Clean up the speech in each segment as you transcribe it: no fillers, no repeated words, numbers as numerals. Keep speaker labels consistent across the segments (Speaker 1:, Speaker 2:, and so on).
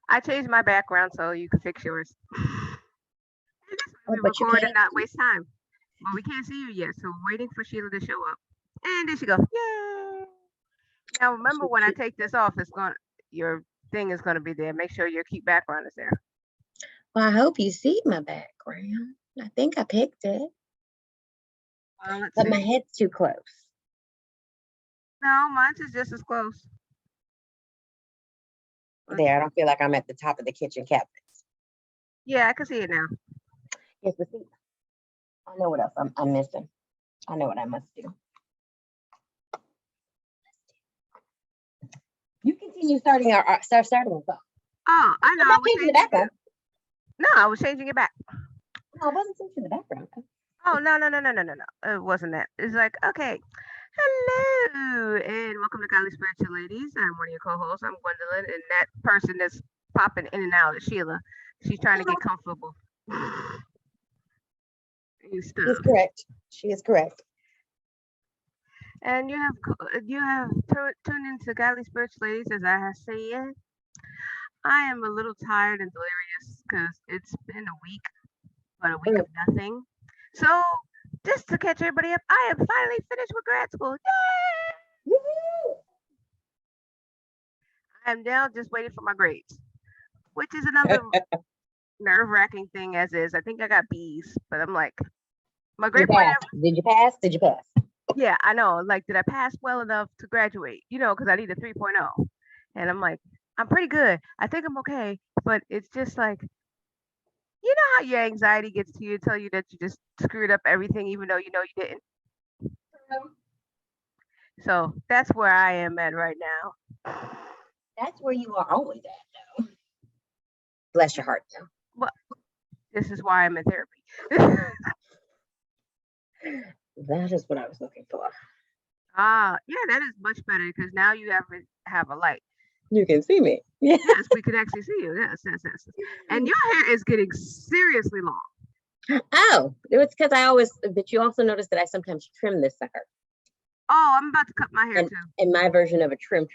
Speaker 1: I changed my background so you can fix yours. And this way
Speaker 2: Oh,
Speaker 1: we
Speaker 2: but you
Speaker 1: record and
Speaker 2: can't.
Speaker 1: not waste time. But we can't see you yet, so we're waiting for Sheila to show up. And there she go. Yay! Now remember, when I take this off, your thing is gonna be there. Make sure your keep background is there.
Speaker 2: Well, I hope you see my background. I think I picked it,
Speaker 1: Let's
Speaker 2: but my
Speaker 1: see.
Speaker 2: head's too close.
Speaker 1: No, mine's is just as close.
Speaker 2: There, I don't feel like I'm at the top of the kitchen cabinets.
Speaker 1: Yeah, I can see it now.
Speaker 2: Yes, but see, I know what else I'm missing. I know what I must do. You continue starting starting us off.
Speaker 1: Oh, I know.
Speaker 2: I'm
Speaker 1: I
Speaker 2: not
Speaker 1: was
Speaker 2: changing the
Speaker 1: changing it.
Speaker 2: background.
Speaker 1: No, I was changing it back.
Speaker 2: No, I wasn't changing the background.
Speaker 1: Oh, no. It wasn't that. It's like, okay. Hello and welcome to Godly Spiritual Ladies. I'm one of your co-hosts. I'm Gwendolyn, and that person that's popping in and out is Sheila. She's trying to get comfortable. And stuff.
Speaker 2: She's correct. She is correct.
Speaker 1: And you have tuned into Godly Spiritual Ladies, as I have said. I am a little tired and delirious because it's been a week, but a week of nothing. So, just to catch everybody up, I am finally finished with grad school. Yay! I'm now just waiting for my grades, which is another nerve-wracking thing as is. I think I got B's, but I'm like, my grade point.
Speaker 2: Did you pass? Did you pass?
Speaker 1: Yeah, I know. Like, did I pass well enough to graduate? Because I need a 3.0. And I'm like, I'm pretty good. I think I'm okay. But it's just like, you know how your anxiety gets to you, tell you that you just screwed up everything, even though you know you didn't. So that's where I am at right now.
Speaker 2: That's where you are always at, though. Bless your heart, though.
Speaker 1: Well, this is why I'm in therapy.
Speaker 2: That is what I was looking for.
Speaker 1: Yeah, that is much better because now you have a light.
Speaker 2: You can see me.
Speaker 1: Yes, we can actually see you. Yes. And your hair is getting seriously long.
Speaker 2: Oh, it was because but you also notice that I sometimes trim this sucker.
Speaker 1: Oh, I'm about to cut my hair too.
Speaker 2: And my version of a trim,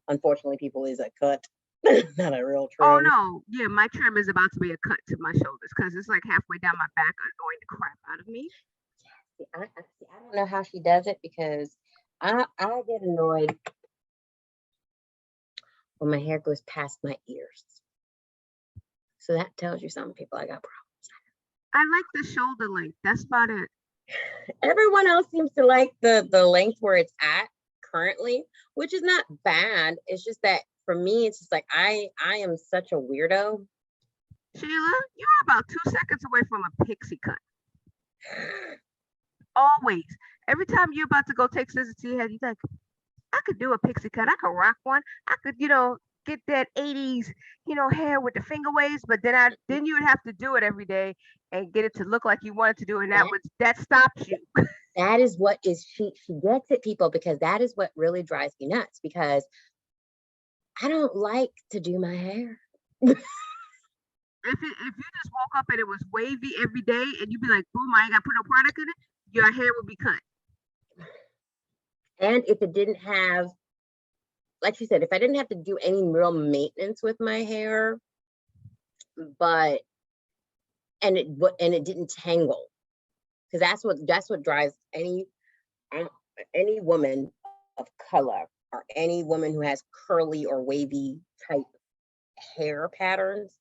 Speaker 2: unfortunately, people, is a cut, not a real trim.
Speaker 1: Oh no, yeah, my trim is about to be a cut to my shoulders because it's like halfway down my back, annoying the crap out of me.
Speaker 2: I don't know how she does it because I get annoyed when my hair goes past my ears. So that tells you some people I got problems.
Speaker 1: I like the shoulder length. That's about it.
Speaker 2: Everyone else seems to like the length where it's at currently, which is not bad. It's just that for me, it's just like I am such a weirdo.
Speaker 1: Sheila, you're about 2 seconds away from a pixie cut. Always. Every time you're about to go take scissors to your head, you're like, I could do a pixie cut. I could rock one. I could, get that 80s, hair with the finger waves, but then you would have to do it every day and get it to look like you wanted to do it. And that stops you.
Speaker 2: That is what she gets it, people, because that is what really drives me nuts, because I don't like to do my hair.
Speaker 1: If you just woke up and it was wavy every day and you'd be like, boom, I ain't got to put no product in it, your hair would be cut.
Speaker 2: And if it didn't have, like you said, if I didn't have to do any real maintenance with my hair, and it didn't tangle, because that's what drives any woman of color or any woman who has curly or wavy type hair patterns.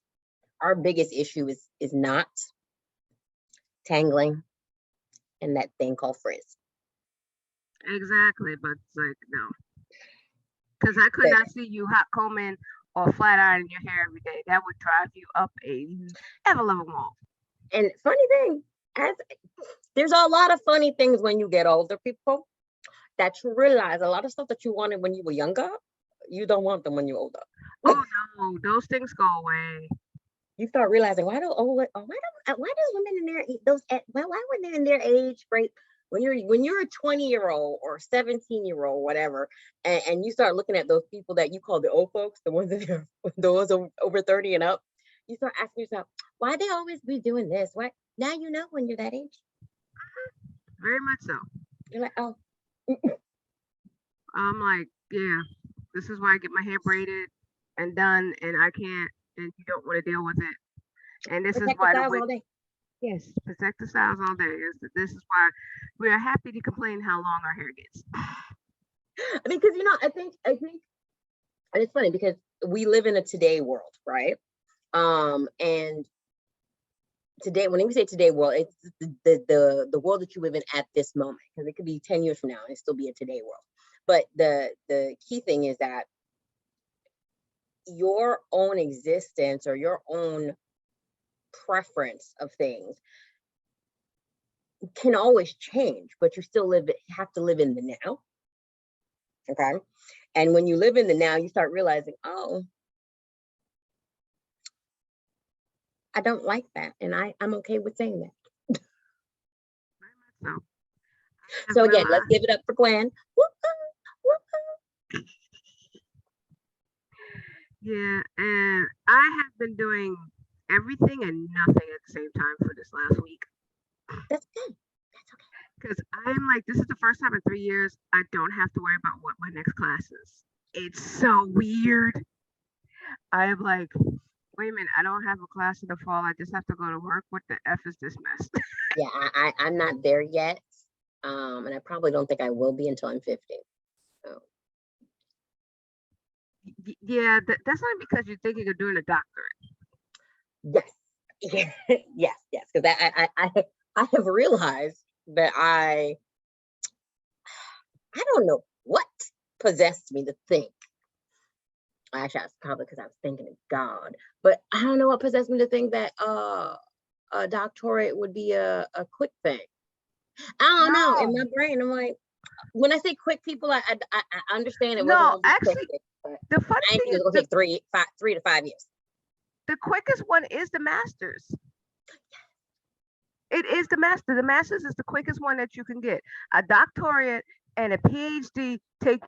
Speaker 2: Our biggest issue is not tangling and that thing called frizz.
Speaker 1: Exactly, but it's like, no. Because I could not see you hot combing or flat ironing your hair every day. That would drive you up a ever-loving wall.
Speaker 2: And funny thing, there's a lot of funny things when you get older, people, that you realize a lot of stuff that you wanted when you were younger, you don't want them when you're older.
Speaker 1: Oh no, those things go away.
Speaker 2: You start realizing why does women in their why when they're in their age, right? When you're a 20-year-old or 17-year-old, whatever, and you start looking at those people that you call the old folks, the ones that are those over 30 and up, you start asking yourself, why they always be doing this? What? Now you know when you're that age.
Speaker 1: Very much so.
Speaker 2: You're like, oh.
Speaker 1: I'm like, yeah, this is why I get my hair braided. and done, and I can't, and you don't want to deal with it. And this is
Speaker 2: Protect the
Speaker 1: why the
Speaker 2: styles
Speaker 1: wig,
Speaker 2: all day.
Speaker 1: yes, protect the styles all day. This is why we are happy to complain how long our hair gets.
Speaker 2: I mean, because I think and it's funny because we live in a today world, right? And today, when we say today world, it's the world that you live in at this moment, because it could be 10 years from now and it still be a today world. But the key thing is that your own existence or your own preference of things can always change, but you still have to live in the now. Okay. And when you live in the now, you start realizing, oh, I don't like that. And I'm okay with saying that.
Speaker 1: So I have
Speaker 2: So again, let's
Speaker 1: realized,
Speaker 2: give it up for Glenn.
Speaker 1: yeah, and I have been doing everything and nothing at the same time for this last week.
Speaker 2: That's good. That's okay.
Speaker 1: Because I'm like, this is the first time in 3 years I don't have to worry about what my next class is. It's so weird. I am like, wait a minute, I don't have a class in the fall. I just have to go to work. What the F is this mess?
Speaker 2: Yeah, I'm not there yet. And I probably don't think I will be until I'm 50. So
Speaker 1: Yeah, that's not because you're thinking of doing a doctorate.
Speaker 2: yes. Yes. Because I have realized that I don't know what possessed me to think. Actually, that's probably because I was thinking of God, but I don't know what possessed me to think that a doctorate would be a quick thing. I don't know. In
Speaker 1: No,
Speaker 2: my brain, I'm like, when I say quick, people, I understand it wasn't
Speaker 1: no,
Speaker 2: gonna be quick,
Speaker 1: actually,
Speaker 2: but
Speaker 1: the funny
Speaker 2: I ain't
Speaker 1: thing
Speaker 2: think it
Speaker 1: is
Speaker 2: was gonna take 3 to 5 years.
Speaker 1: the quickest one is the master's. It is the master. The master's is the quickest one that you can get. A doctorate and a PhD take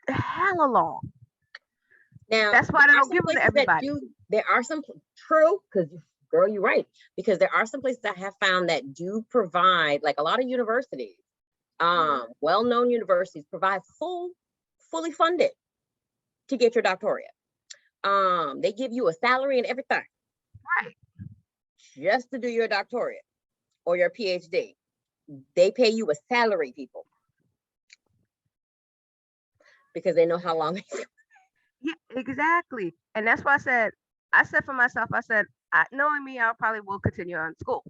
Speaker 1: hella long.
Speaker 2: Now,
Speaker 1: That's why they
Speaker 2: there are
Speaker 1: don't
Speaker 2: some
Speaker 1: give them to
Speaker 2: places that
Speaker 1: everybody.
Speaker 2: do, there are some, true, because girl, you're right. Because there are some places I have found that do provide, like a lot of universities,
Speaker 1: Mhm.
Speaker 2: well-known universities provide fully funded to get your doctorate. They give you a salary and everything
Speaker 1: Right.
Speaker 2: just to do your doctorate or your PhD. They pay you a salary, people, because they know how long.
Speaker 1: Yeah, exactly. And that's why I said for myself, knowing me, I probably will continue on school.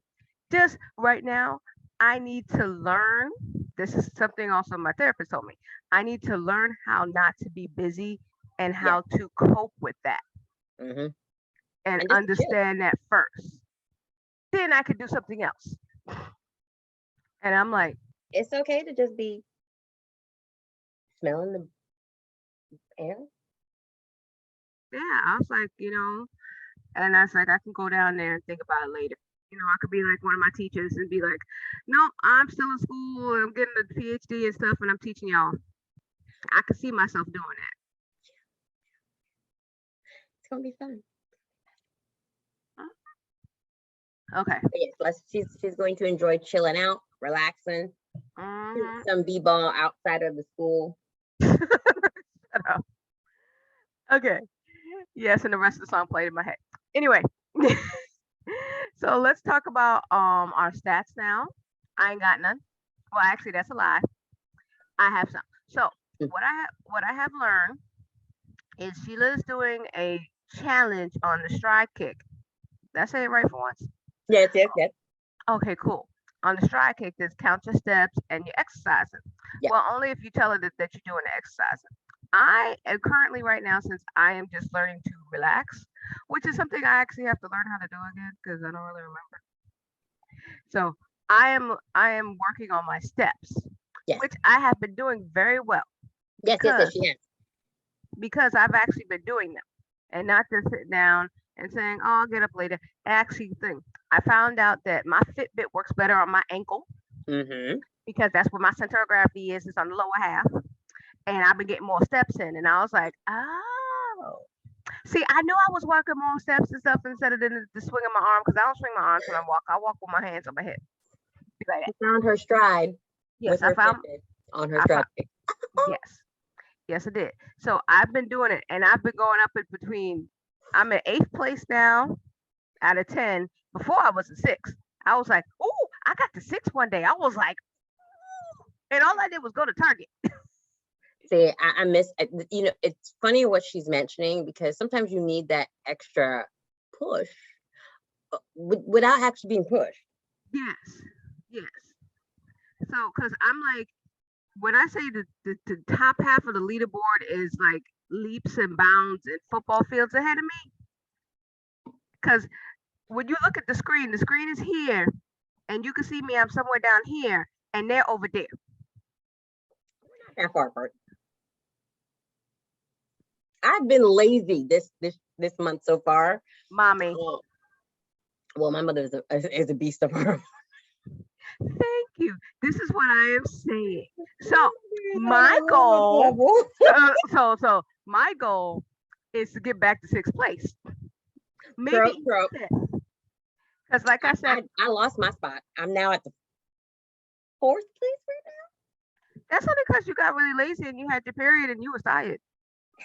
Speaker 1: Just right now, I need to learn. This is something also my therapist told me. I need to learn how not to be busy and
Speaker 2: Yeah.
Speaker 1: how to cope with that
Speaker 2: Hmm.
Speaker 1: and
Speaker 2: And just chill.
Speaker 1: understand that first. Then I could do something else. And I'm like,
Speaker 2: It's okay to just be smelling the air.
Speaker 1: yeah, I was like, and I was like, I can go down there and think about it later. I could be like one of my teachers and be like, no, I'm still in school. I'm getting a PhD and stuff, and I'm teaching y'all. I could see myself doing
Speaker 2: It's gonna be fun.
Speaker 1: that. Okay.
Speaker 2: Yes, she's going to enjoy chilling out, relaxing, shooting
Speaker 1: Hmm.
Speaker 2: some b-ball outside of the school.
Speaker 1: Okay. Yes, and the rest of the song played in my head. Anyway, so let's talk about our stats now. I ain't got none. Well, actually, that's a lie. I have some. So what I have learned is Sheila is doing a challenge on the stride kick. Did I say it right for once?
Speaker 2: Yes.
Speaker 1: Okay, cool. On the stride kick, there's count your steps and you're exercising.
Speaker 2: Yeah.
Speaker 1: Well, only if you tell her that you're doing the exercising. I am currently right now, since I am just learning to relax, which is something I actually have to learn how to do again because I don't really remember. So I am working on my steps,
Speaker 2: Yes.
Speaker 1: which I have been doing very well
Speaker 2: Yes.
Speaker 1: because
Speaker 2: She has.
Speaker 1: I've actually been doing them and not just sitting down and saying, "Oh, I'll get up later." Actually, thing I found out that my Fitbit works better on my ankle
Speaker 2: Mm-hmm.
Speaker 1: because that's where my center of gravity is. It's on the lower half, and I've been getting more steps in. And I was like, "Oh, see, I knew I was working more steps and stuff instead of the swing of my arm because I don't swing my arms when I walk. I walk with my hands on my hip, like
Speaker 2: She
Speaker 1: that.
Speaker 2: found her stride
Speaker 1: Yes,
Speaker 2: with
Speaker 1: I
Speaker 2: her
Speaker 1: found.
Speaker 2: Fitbit on her
Speaker 1: I
Speaker 2: stride
Speaker 1: found.
Speaker 2: kick.
Speaker 1: Yes, Yes, I did. So I've been doing it, and I've been going up in between. I'm in eighth place now out of 10. Before I was a six. I was like, "Ooh, I got to six one day." I was like, and all I did was go to Target.
Speaker 2: See, I miss, it's funny what she's mentioning because sometimes you need that extra push without actually being pushed.
Speaker 1: Yes, yes. So, cause I'm like, when I say the top half of the leaderboard is like leaps and bounds and football fields ahead of me, cause when you look at the screen is here, and you can see me. I'm somewhere down here, and they're over there.
Speaker 2: Not that far apart. I've been lazy this month so far.
Speaker 1: Mommy,
Speaker 2: Uh, well, my mother is a beast of her.
Speaker 1: thank you. This is what I am saying. So my goal, my goal is to get back to sixth place, maybe
Speaker 2: Trope,
Speaker 1: even
Speaker 2: trope.
Speaker 1: fifth. Because, like I said,
Speaker 2: I lost my spot. I'm now at the fourth place right
Speaker 1: that's only because you got really lazy and you had your period and you was tired,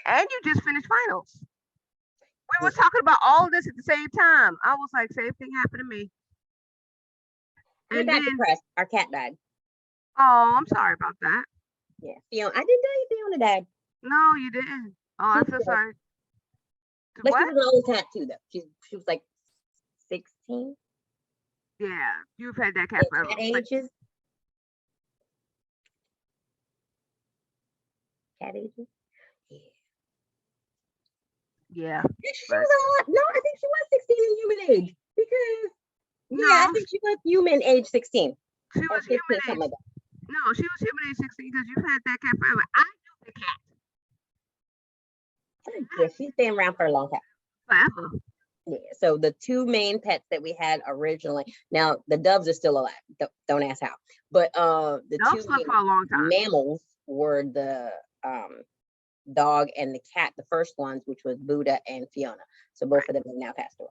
Speaker 1: and you just finished finals. We
Speaker 2: now.
Speaker 1: was talking about all of this at the same time. I was like, same thing happened to me.
Speaker 2: I
Speaker 1: And
Speaker 2: got
Speaker 1: then,
Speaker 2: depressed. Our cat died.
Speaker 1: oh, I'm sorry about that.
Speaker 2: Yeah, Fiona. I didn't tell you Fiona died.
Speaker 1: No, you didn't. Oh, I
Speaker 2: She's
Speaker 1: feel
Speaker 2: good.
Speaker 1: sorry.
Speaker 2: But she
Speaker 1: What?
Speaker 2: was an old cat too, though. She was like 16.
Speaker 1: Yeah, you've had that cat
Speaker 2: Yeah,
Speaker 1: forever.
Speaker 2: cat
Speaker 1: But
Speaker 2: ages. Cat ages. Yeah.
Speaker 1: yeah,
Speaker 2: She
Speaker 1: but
Speaker 2: was a lot. No, I think she was 16 in human age because yeah, I
Speaker 1: no,
Speaker 2: think she was human age 16
Speaker 1: she
Speaker 2: or
Speaker 1: was
Speaker 2: 15,
Speaker 1: human
Speaker 2: something
Speaker 1: age.
Speaker 2: like that.
Speaker 1: No, she was human age 16 because you've had that cat forever. I knew the cat
Speaker 2: Yeah, she's been around for a long time.
Speaker 1: forever.
Speaker 2: Yeah. So the two main pets that we had originally, now the doves are still alive. Don't ask how. But the two
Speaker 1: Dogs lived
Speaker 2: main
Speaker 1: for a long time.
Speaker 2: mammals were the dog and the cat, the first ones, which was Buddha and Fiona. So both
Speaker 1: Right.
Speaker 2: of them have now passed away.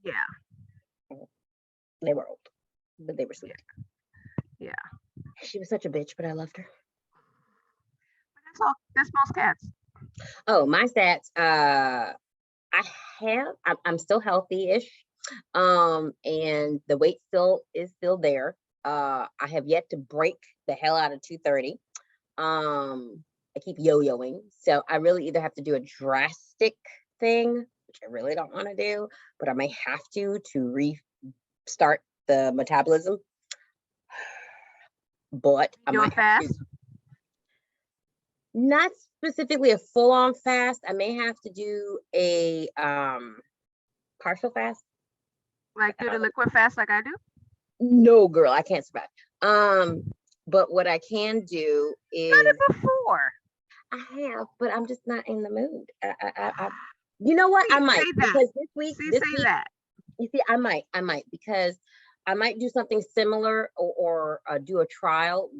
Speaker 1: Yeah.
Speaker 2: They were old, but they were
Speaker 1: Yeah.
Speaker 2: sweet.
Speaker 1: Yeah.
Speaker 2: She was such a bitch, but I loved her.
Speaker 1: But that's all. That's most cats.
Speaker 2: Oh, my stats. I'm still healthy-ish. And the weight is still there. I have yet to break the hell out of 230. I keep yo-yoing. So I really either have to do a drastic thing, which I really don't want to do, but I may have to restart the metabolism. But I
Speaker 1: Do a
Speaker 2: might have to,
Speaker 1: fast.
Speaker 2: not specifically a full-on fast. I may have to do a partial fast.
Speaker 1: Like do the liquid fast like I do.
Speaker 2: No, girl, I can't survive. But what I can do
Speaker 1: Done
Speaker 2: is
Speaker 1: it before.
Speaker 2: I have, but I'm just not in the mood. You know what? I
Speaker 1: See,
Speaker 2: might
Speaker 1: say that.
Speaker 2: because
Speaker 1: See,
Speaker 2: this
Speaker 1: say
Speaker 2: week,
Speaker 1: that.
Speaker 2: you see, I might because I might do something similar or do a trial.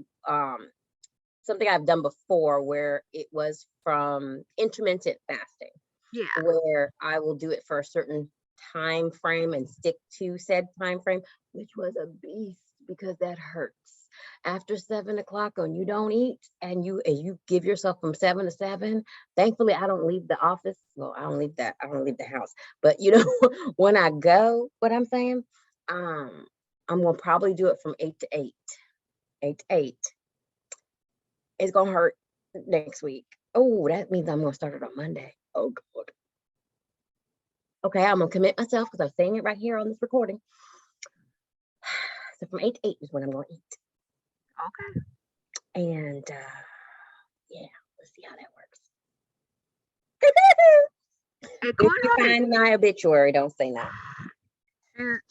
Speaker 2: Something I've done before where it was from intermittent fasting,
Speaker 1: Yeah.
Speaker 2: where I will do it for a certain time frame and stick to said time frame, which was a beast because that hurts. After 7 o'clock when you don't eat and you give yourself from 7 to 7. Thankfully, I don't leave the office. Well, I don't leave the house. But when I go, what I'm saying, I'm gonna probably do it from 8 to 8. 8 to 8. It's gonna hurt next week. Oh, that means I'm gonna start it on Monday. Oh God. Okay, I'm gonna commit myself because I'm saying it right here on this recording. So from 8 to 8 is when I'm gonna eat.
Speaker 1: Okay.
Speaker 2: And yeah, let's see how that works.
Speaker 1: And
Speaker 2: If
Speaker 1: going
Speaker 2: you
Speaker 1: on it.
Speaker 2: find my obituary, don't say that.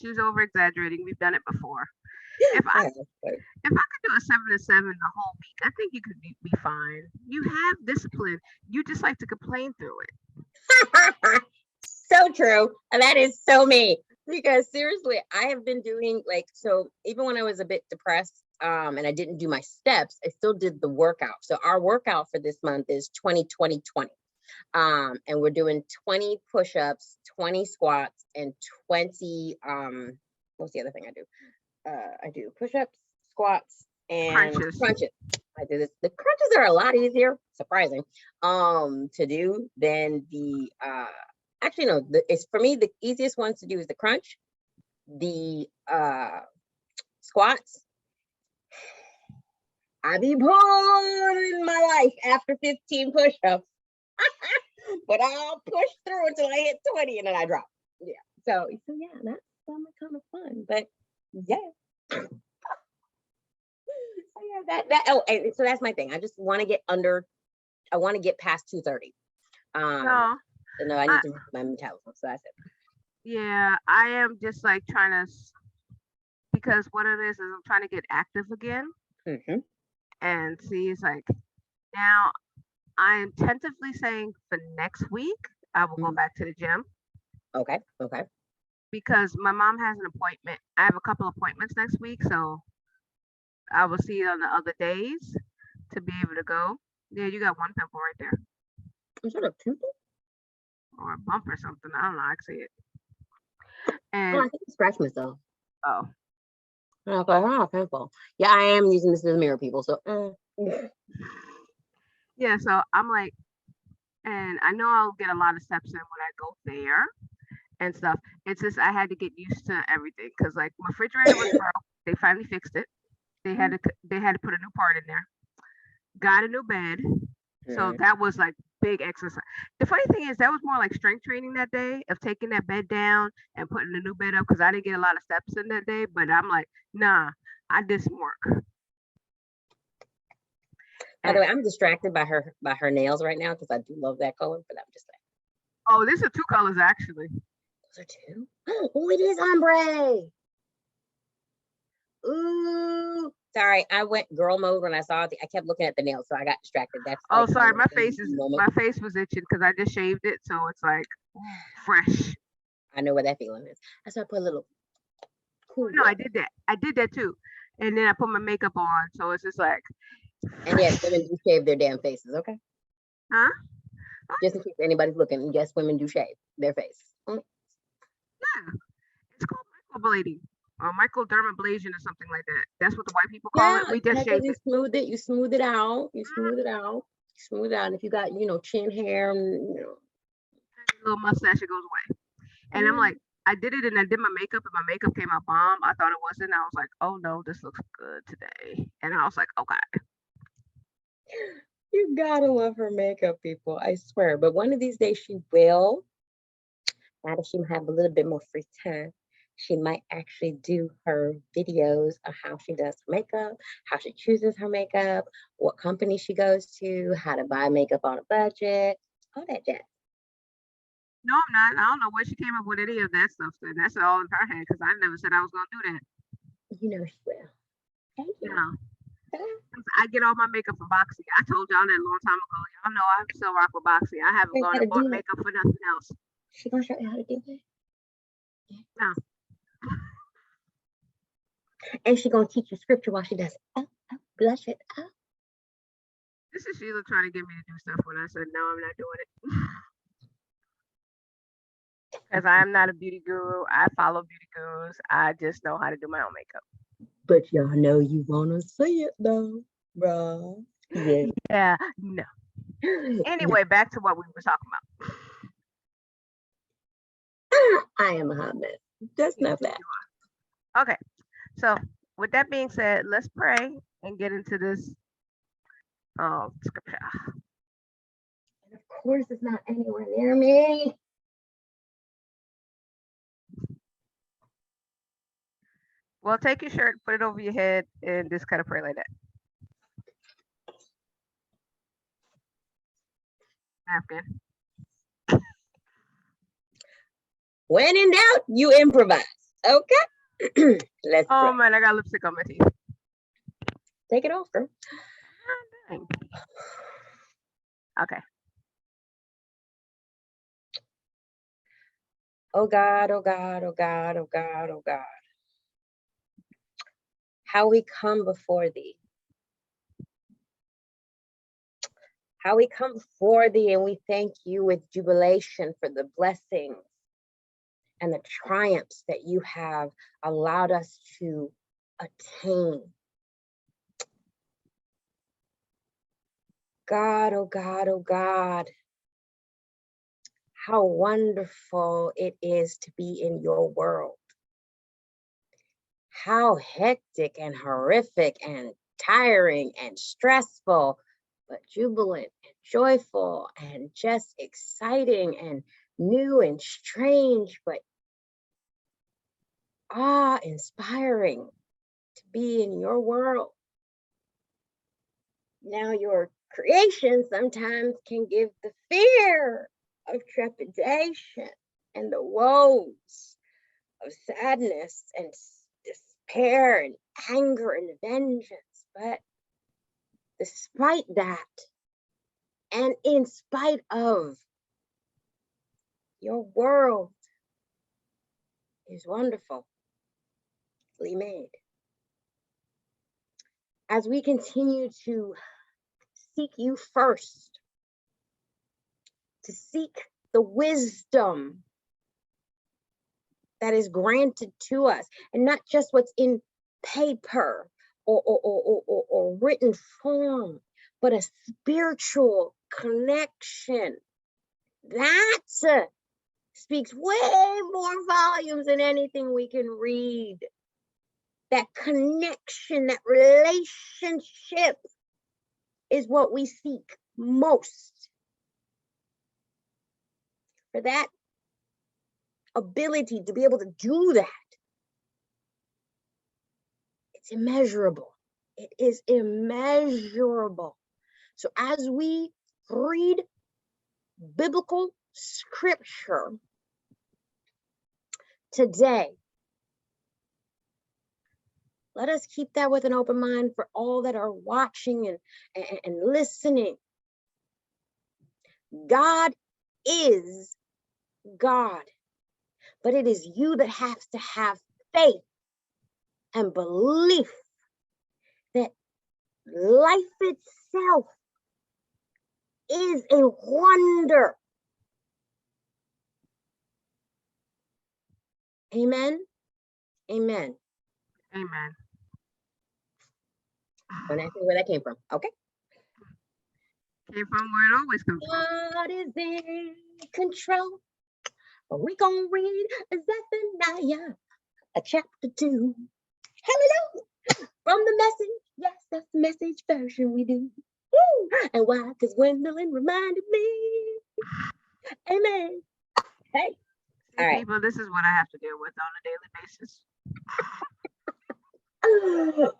Speaker 1: She's over exaggerating. We've done it before. If I
Speaker 2: I have, but
Speaker 1: if I could do a 7 to 7 the whole week, I think you could be fine. You have discipline. You just like to complain through it.
Speaker 2: so true. And that is so me. Because seriously, I have been doing so even when I was a bit depressed, and I didn't do my steps, I still did the workout. So our workout for this month is 20-20-20. And we're doing 20 push-ups, 20 squats, and 20 what's the other thing I do? I do push-ups, squats, and
Speaker 1: Crunches.
Speaker 2: crunches. I did this. The crunches are a lot easier, surprising, to do than the actually no, it's for me the easiest ones to do is the crunch, the squats. I be bored in my life after 15 push-ups. But I'll push through until I hit 20 and then I drop. Yeah. So yeah, that's kind of fun. But yeah. So yeah, and so that's my thing. I just want to get I want to get past 230.
Speaker 1: No,
Speaker 2: So no, I
Speaker 1: I
Speaker 2: need to reach my metabolism. So that's it.
Speaker 1: yeah, I am just like trying to because what it is I'm trying to get active again
Speaker 2: Mm-hmm.
Speaker 1: and see. It's like now I am tentatively saying for next week I will go
Speaker 2: Mm-hmm.
Speaker 1: back to the gym
Speaker 2: Okay. Okay.
Speaker 1: because my mom has an appointment. I have a couple appointments next week, so I will see it on the other days to be able to go. Yeah, you got one pimple right there,
Speaker 2: Is that a pimple?
Speaker 1: or a bump or something. I don't know. I can see it.
Speaker 2: Oh,
Speaker 1: And
Speaker 2: I think it's scratch myself.
Speaker 1: oh,
Speaker 2: Okay, oh, pimple. Yeah, I am using this as a mirror, people. So
Speaker 1: yeah. So I'm like, and I know I'll get a lot of steps in when I go there and stuff. It's just I had to get used to everything because like my refrigerator was broke. They finally fixed it. They had to put a new part in there. Got a new bed. So
Speaker 2: Mhm.
Speaker 1: that was like big exercise. The funny thing is that was more like strength training that day of taking that bed down and putting the new bed up because I didn't get a lot of steps in that day. But I'm like, nah, I did some work.
Speaker 2: By the
Speaker 1: And
Speaker 2: way, I'm distracted by her nails right now because I do love that color, but I'm just saying.
Speaker 1: oh, these are two colors actually.
Speaker 2: Those are two. Oh, it is ombre. Ooh. Sorry, I went girl mode when I saw it. I kept looking at the nails, so I got distracted. That's
Speaker 1: Oh,
Speaker 2: like my
Speaker 1: sorry,
Speaker 2: moment.
Speaker 1: my face was itching because I just shaved it, so it's like fresh.
Speaker 2: I know where that feeling is. That's why I put a little
Speaker 1: Oh,
Speaker 2: cool
Speaker 1: no, I
Speaker 2: glow.
Speaker 1: did that. I did that too, and then I put my makeup on, so it's just like
Speaker 2: And yes,
Speaker 1: fresh.
Speaker 2: women do shave their damn faces, okay?
Speaker 1: Huh?
Speaker 2: Just in case anybody's looking, yes, women do shave their face.
Speaker 1: Yeah, it's called microblading or microdermablation or something like that. That's what the white people call it.
Speaker 2: Yeah,
Speaker 1: We just
Speaker 2: yeah, because
Speaker 1: shaved it.
Speaker 2: you smooth it out, you
Speaker 1: Mhm.
Speaker 2: smooth it out, smooth it out. And if you got, chin hair,
Speaker 1: Little mustache, it goes away. And I'm
Speaker 2: yeah,
Speaker 1: like, I did it and I did my makeup and my makeup came out bomb. I thought it wasn't. I was like, oh no, this looks good today. And I was like, okay.
Speaker 2: you gotta love her makeup, people. I swear. But one of these days she will. Now that she have a little bit more free time, she might actually do her videos of how she does her makeup, how she chooses her makeup, what company she goes to, how to buy makeup on a budget, all that jazz.
Speaker 1: No, I'm not. I don't know where she came up with any of that stuff. Then that's all in her head because I never said I was gonna do that.
Speaker 2: You know she will. Thank you.
Speaker 1: No, I get all my makeup from Boxy. I told y'all that a long time ago. Y'all know I still rock with Boxy. I haven't
Speaker 2: Show you
Speaker 1: gone
Speaker 2: how
Speaker 1: and
Speaker 2: to
Speaker 1: bought
Speaker 2: do it.
Speaker 1: makeup for nothing else.
Speaker 2: She gonna show you how to do it.
Speaker 1: No,
Speaker 2: And she gonna teach you scripture while she does it. Oh, oh, blush it. Oh.
Speaker 1: this is Sheila trying to get me to do stuff when I said no, I'm not doing it. Because I am not a beauty guru. I follow beauty gurus. I just know how to do my own makeup.
Speaker 2: But y'all know you wanna see it though, bro. Yeah.
Speaker 1: Yeah, no.
Speaker 2: No,
Speaker 1: Anyway, back to what we were talking about.
Speaker 2: I am a hot mess. Just know
Speaker 1: Yes,
Speaker 2: that.
Speaker 1: you are. Okay, so with that being said, let's pray and get into this scripture.
Speaker 2: And of course, it's not anywhere near me.
Speaker 1: Well, take your shirt, put it over your head, and just kind of pray like that. Napkin.
Speaker 2: When in doubt, you improvise. Okay. Let's pray.
Speaker 1: Oh man, I got lipstick on my teeth.
Speaker 2: Take it off, girl.
Speaker 1: Dang. Okay.
Speaker 2: Oh God, oh God, oh God, oh God, oh God. How we come before thee. How we come before thee and we thank you with jubilation for the blessings and the triumphs that you have allowed us to attain. God, oh God, oh God. How wonderful it is to be in your world. How hectic and horrific and tiring and stressful, but jubilant and joyful and just exciting and new and strange, but awe-inspiring to be in your world. Now, your creation sometimes can give the fear of trepidation and the woes of sadness and despair and anger and vengeance. But despite that, and in spite of, your world is wonderfully made. As we continue to seek you first, to seek the wisdom that is granted to us, and not just what's in paper or written form, but a spiritual connection. That speaks way more volumes than anything we can read. That connection, that relationship is what we seek most. For that ability to be able to do that, it's immeasurable. It is immeasurable. So as we read biblical scripture today, let us keep that with an open mind for all that are watching and listening. God is God, but it is you that have to have faith and belief that life itself is a wonder. Amen. Amen.
Speaker 1: Amen.
Speaker 2: Don't ask me where that came from. Okay.
Speaker 1: Came from where it always comes from.
Speaker 2: God is in control. We're going to read Zephaniah chapter 2. Hallelujah. From the Message. Yes, that's the Message version we do. Woo. And why? Because Gwendolyn reminded me. Amen. Hey.
Speaker 1: See,
Speaker 2: All right.
Speaker 1: people, this is what I have to deal with on a daily basis.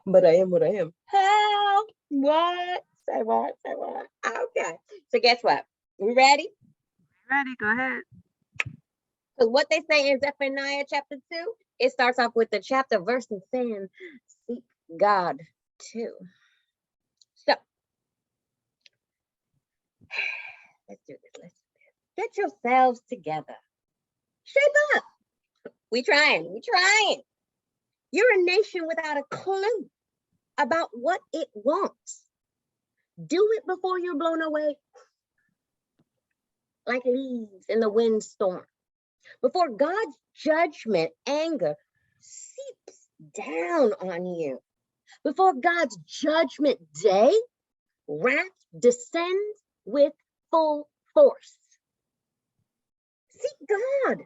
Speaker 2: But I am what I am. How? What? Say what? Say what? Okay. So guess what? We ready?
Speaker 1: Ready? Go ahead.
Speaker 2: Because what they say in Zephaniah chapter 2, it starts off with the chapter verse and saying, seek God too. So let's do this. Let's do this. Get yourselves together. Shape up. We trying. You're a nation without a clue about what it wants. Do it before you're blown away like leaves in the windstorm. Before God's judgment, anger seeps down on you. Before God's judgment day, wrath descends with full force. Seek God.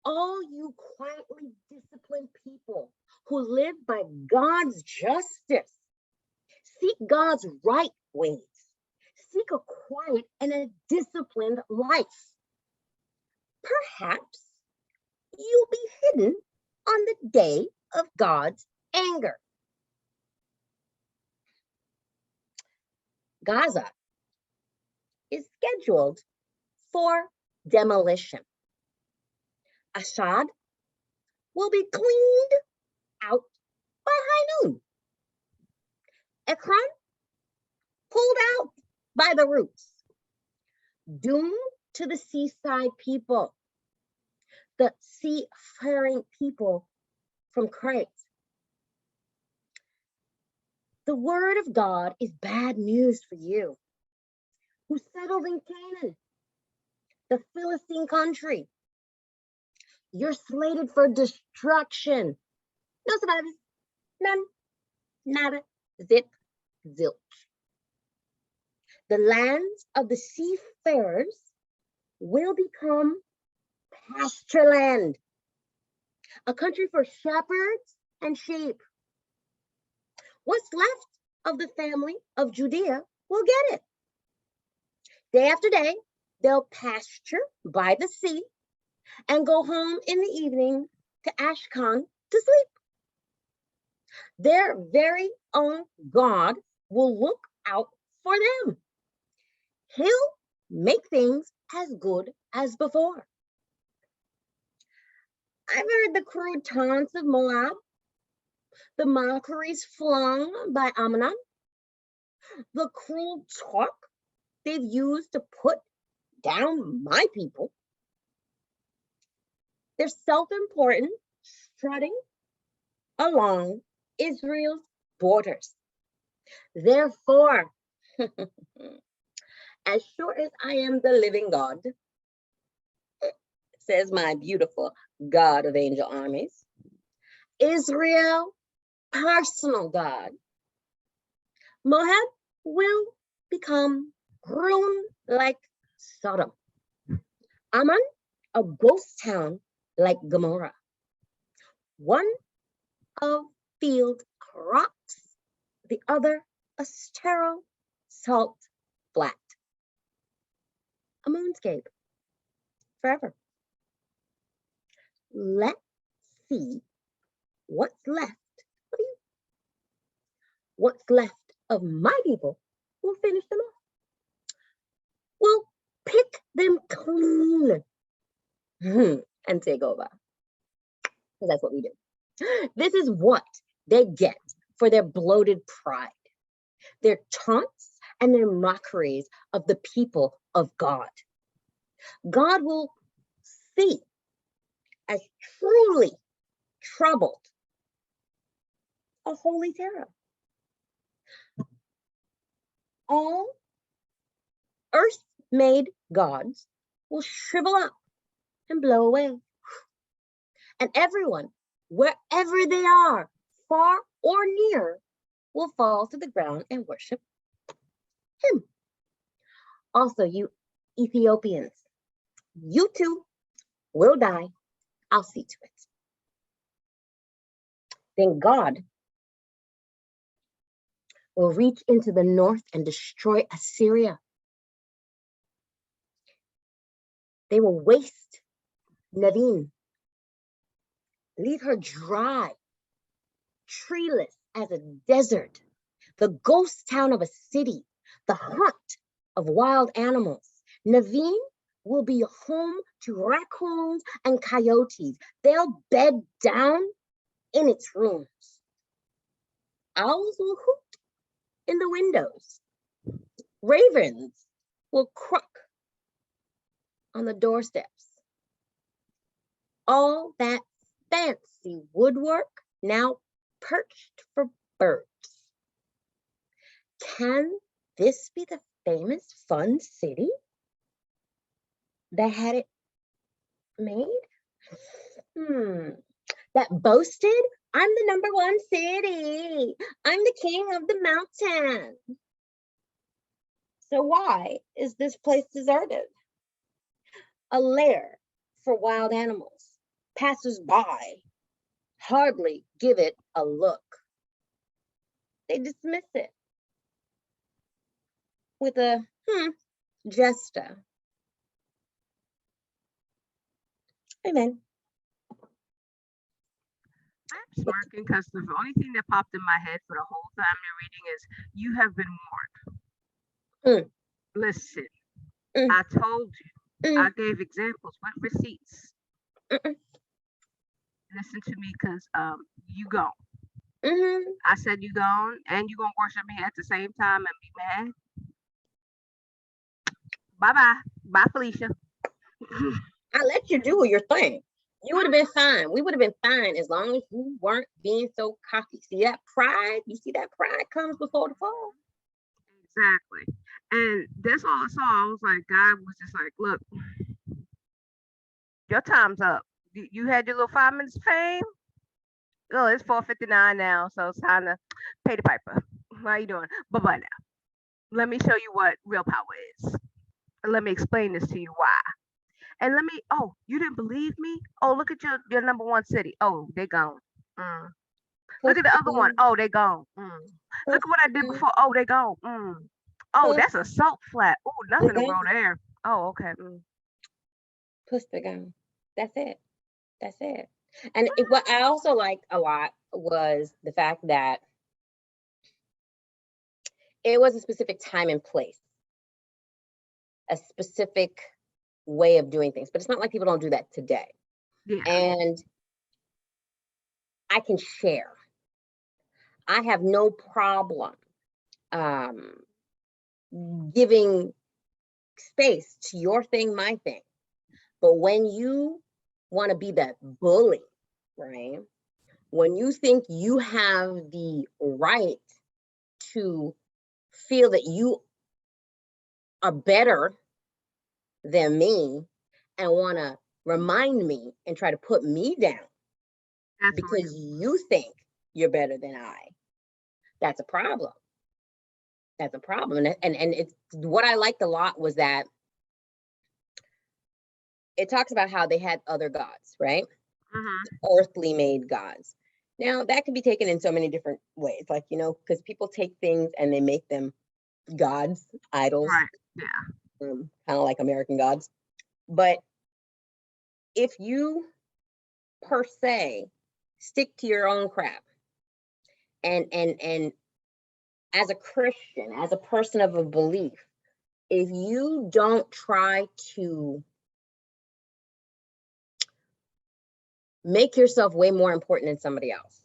Speaker 2: All you quietly disciplined people who live by God's justice, seek God's right ways. Seek a quiet and a disciplined life. Perhaps you'll be hidden on the day of God's anger. Gaza is scheduled for demolition. Assad will be cleaned out by high noon. Ekron pulled out by the roots. Doomed to the seaside people, the seafaring people from Crete. The word of God is bad news for you, who settled in Canaan, the Philistine country. You're slated for destruction. No survivors. None. Nada. Zip. Zilch. The lands of the seafarers will become pasture land, a country for shepherds and sheep. What's left of the family of Judea will get it. Day after day, they'll pasture by the sea and go home in the evening to Ashkelon to sleep. Their very own God will look out for them. He'll make things as good as before. I've heard the crude taunts of Moab, the mockeries flung by Ammon, the cruel talk they've used to put down my people. They're self-important, strutting along Israel's borders. Therefore, as sure as I am the living God, says my beautiful God of angel armies, Israel, personal God, Moab will become ruined like Sodom. Ammon, a ghost town like Gomorrah. One of field crops, the other a sterile salt flat. A moonscape forever. Let's see what's left of you. What's left of my people will finish them off. We'll pick them clean and take over. Because that's what we do. This is what they get for their bloated pride, their taunts and their mockeries of the people of God. God will see as truly troubled a holy terror. All earth-made gods will shrivel up and blow away. And everyone, wherever they are, far or near, will fall to the ground and worship him. Also, you Ethiopians, you too will die. I'll see to it. Then God will reach into the north and destroy Assyria. They will waste Nevin, leave her dry, treeless as a desert, the ghost town of a city, the haunt of wild animals. Nevin will be home to raccoons and coyotes. They'll bed down in its rooms. Owls will hoot in the windows. Ravens will croak on the doorsteps. All that fancy woodwork now perched for birds. Can this be the famous fun city that had it made? That boasted, I'm the #1 city. I'm the king of the mountain. So why is this place deserted? A lair for wild animals. Passers-by hardly give it a look. They dismiss it with a gesture. Amen.
Speaker 1: I'm smirking because the only thing that popped in my head for the whole time you're reading is you have been warned. Listen, I told you. I gave examples with receipts. Listen to me because you gone. I said you gone and you gonna worship me at the same time and be mad. Bye-bye. Bye, Felicia.
Speaker 2: I let you do your thing. You would have been fine. We would have been fine as long as you weren't being so cocky. See that pride? You see that pride comes before the fall?
Speaker 1: Exactly. And that's all I saw. I was like, God was just like, look, your time's up. You had your little 5 minutes of fame. Oh, it's 4:59 now, so it's time to pay the piper. How you doing? Bye-bye now. let me show you what real power is. Let me explain this to you why. And let me, oh, you didn't believe me? Oh, look at your number one city. Oh, they gone. Mm. Look
Speaker 2: Push
Speaker 1: at the
Speaker 2: the
Speaker 1: other one.
Speaker 2: gun,
Speaker 1: Oh, they gone. Mm.
Speaker 2: push
Speaker 1: Look at what I
Speaker 2: the
Speaker 1: did
Speaker 2: gun,
Speaker 1: before. Oh, they gone. Mm. Oh,
Speaker 2: push
Speaker 1: that's a salt flat. Oh,
Speaker 2: the
Speaker 1: nothing to
Speaker 2: gun,
Speaker 1: grow there. Oh, okay. Mm.
Speaker 2: push the gun. That's it. That's it. And what I also liked a lot was the fact that it was a specific time and place, a specific way of doing things. But it's not like people don't do that today.
Speaker 1: Yeah,
Speaker 2: And I can share. I have no problem um, giving space to your thing, my thing. But when you want to be that bully, right? When you think you have the right to feel that you are better than me and want to remind me and try to put me down
Speaker 1: that's
Speaker 2: because
Speaker 1: real.
Speaker 2: you think you're better than I, that's a problem. That's a problem. And it's what I liked a lot was that it talks about how they had other gods, right?
Speaker 1: Hmm.
Speaker 2: Earthly made gods. Now that can be taken in so many different ways, like, because people take things and they make them gods, idols,
Speaker 1: Right. Yeah.
Speaker 2: kind of like American gods. But if you per se stick to your own crap and as a Christian, as a person of a belief, if you don't try to make yourself way more important than somebody else,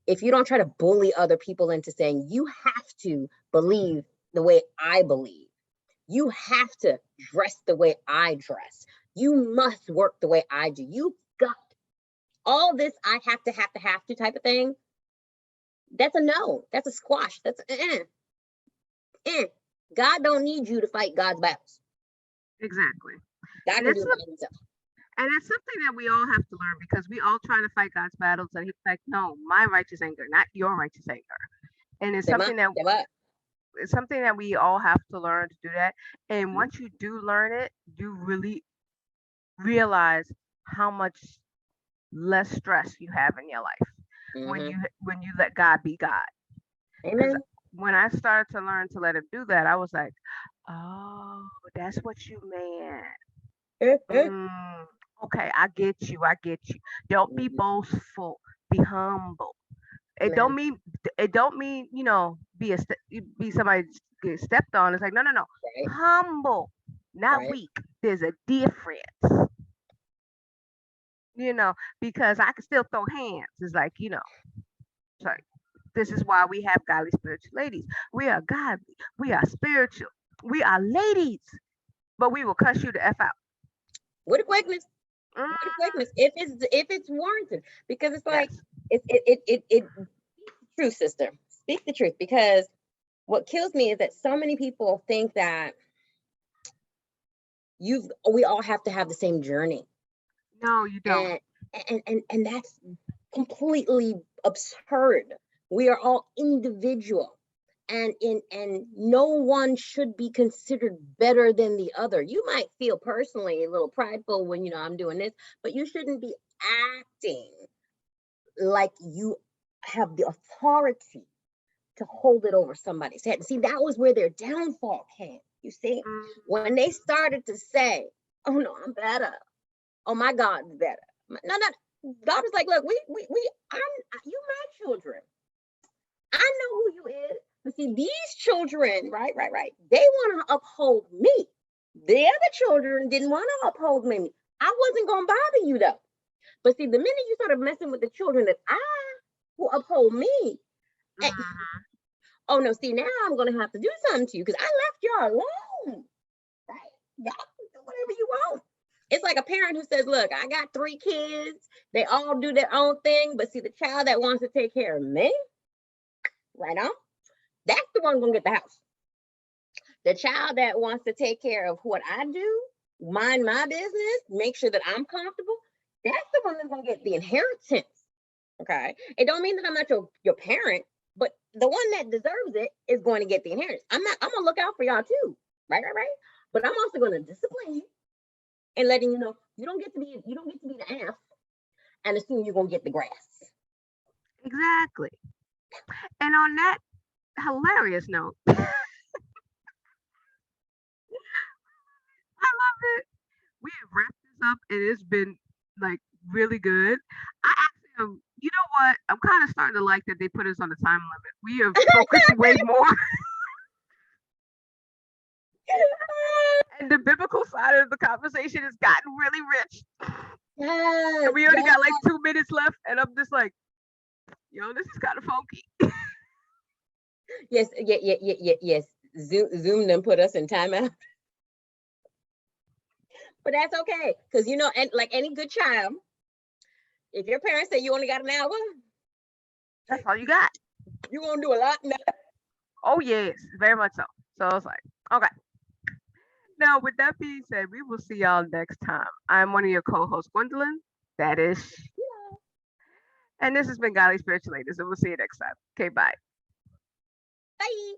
Speaker 2: if you don't try to bully other people into saying you have to believe the way I believe, you have to dress the way I dress, you must work the way I do, you got all this I have to type of thing, that's a no. That's a squash. That's eh. God don't need you to fight God's battles.
Speaker 1: Exactly.
Speaker 2: God
Speaker 1: And
Speaker 2: can do
Speaker 1: it's
Speaker 2: it by himself.
Speaker 1: and it's something that we all have to learn because we all try to fight God's battles, and He's like, "No, my righteous anger, not your righteous anger." And
Speaker 2: Tema, tema.
Speaker 1: it's something that we all have to learn to do that. And once you do learn it, you really realize how much less stress you have in your life
Speaker 2: Mm-hmm.
Speaker 1: when you let God be God. Because
Speaker 2: Amen.
Speaker 1: when I started to learn to let Him do that, I was like, "Oh, that's what you meant." Mm, okay, I get you. I get you. Don't be
Speaker 2: Mhm.
Speaker 1: boastful. Be humble. It don't
Speaker 2: Amen.
Speaker 1: mean it don't mean be somebody get stepped on. It's like no, no, no.
Speaker 2: Right.
Speaker 1: Humble, not
Speaker 2: Right.
Speaker 1: weak. There's a difference, you know, because I can still throw hands. It's like it's like this is why we have godly spiritual ladies. We are godly. We are spiritual. We are ladies, but we will cuss you the f out.
Speaker 2: With a quickness. With a
Speaker 1: Mm,
Speaker 2: quickness. If it's warranted. Because it's like
Speaker 1: yes.
Speaker 2: it truth, sister. Speak the truth. Because what kills me is that so many people think that we all have to have the same journey.
Speaker 1: No, you don't.
Speaker 2: And and that's completely absurd. We are all individual, and no one should be considered better than the other. You might feel personally a little prideful when I'm doing this, but you shouldn't be acting like you have the authority to hold it over somebody's head. See, that was where their downfall came. You see,
Speaker 1: Mm,
Speaker 2: when they started to say, "Oh no, I'm better. Oh, my God's better." No, no. God was like, "Look, you my children. I know who you is." But see, these children, right, they want to uphold me. The other children didn't want to uphold me. I wasn't gonna bother you though. But see, the minute you started messing with the children that I who uphold me, eh,
Speaker 1: mhm.
Speaker 2: oh no, see, now I'm gonna have to do something to you because I left y'all alone. Right? Y'all can do whatever you want. It's like a parent who says, "Look, I got 3 kids. They all do their own thing, but see, the child that wants to take care of me, right on, that's the one gonna get the house. The child that wants to take care of what I do, mind my business, make sure that I'm comfortable, that's the one that's gonna get the inheritance." Okay. It don't mean that I'm not your parent, but the one that deserves it is going to get the inheritance. I'm gonna look out for y'all too. Right. But I'm also gonna discipline you and letting you know you don't get to be the ass and assume you're gonna get the grass.
Speaker 1: Exactly. And on that hilarious note, I love it. We have wrapped this up and it's been like really good. I actually am, you know what? I'm kind of starting to like that they put us on a time limit. We have focused way more and the biblical side of the conversation has gotten really rich. And
Speaker 2: Yes,
Speaker 1: we only got like 2 minutes left and I'm just like, yo, this is kind of funky.
Speaker 2: yes. Zoom them put us in timeout. But that's okay. Because and like any good child, if your parents say you only got an hour,
Speaker 1: That's all you got.
Speaker 2: you're gonna do a lot.
Speaker 1: Oh yes, very much so. So I was like, okay. Now, with that being said, we will see y'all next time. I'm one of your co-hosts, Gwendolyn. That is, and this has been Godly Spiritual Ladies, and we'll see you next time. Okay, bye.
Speaker 2: Bye.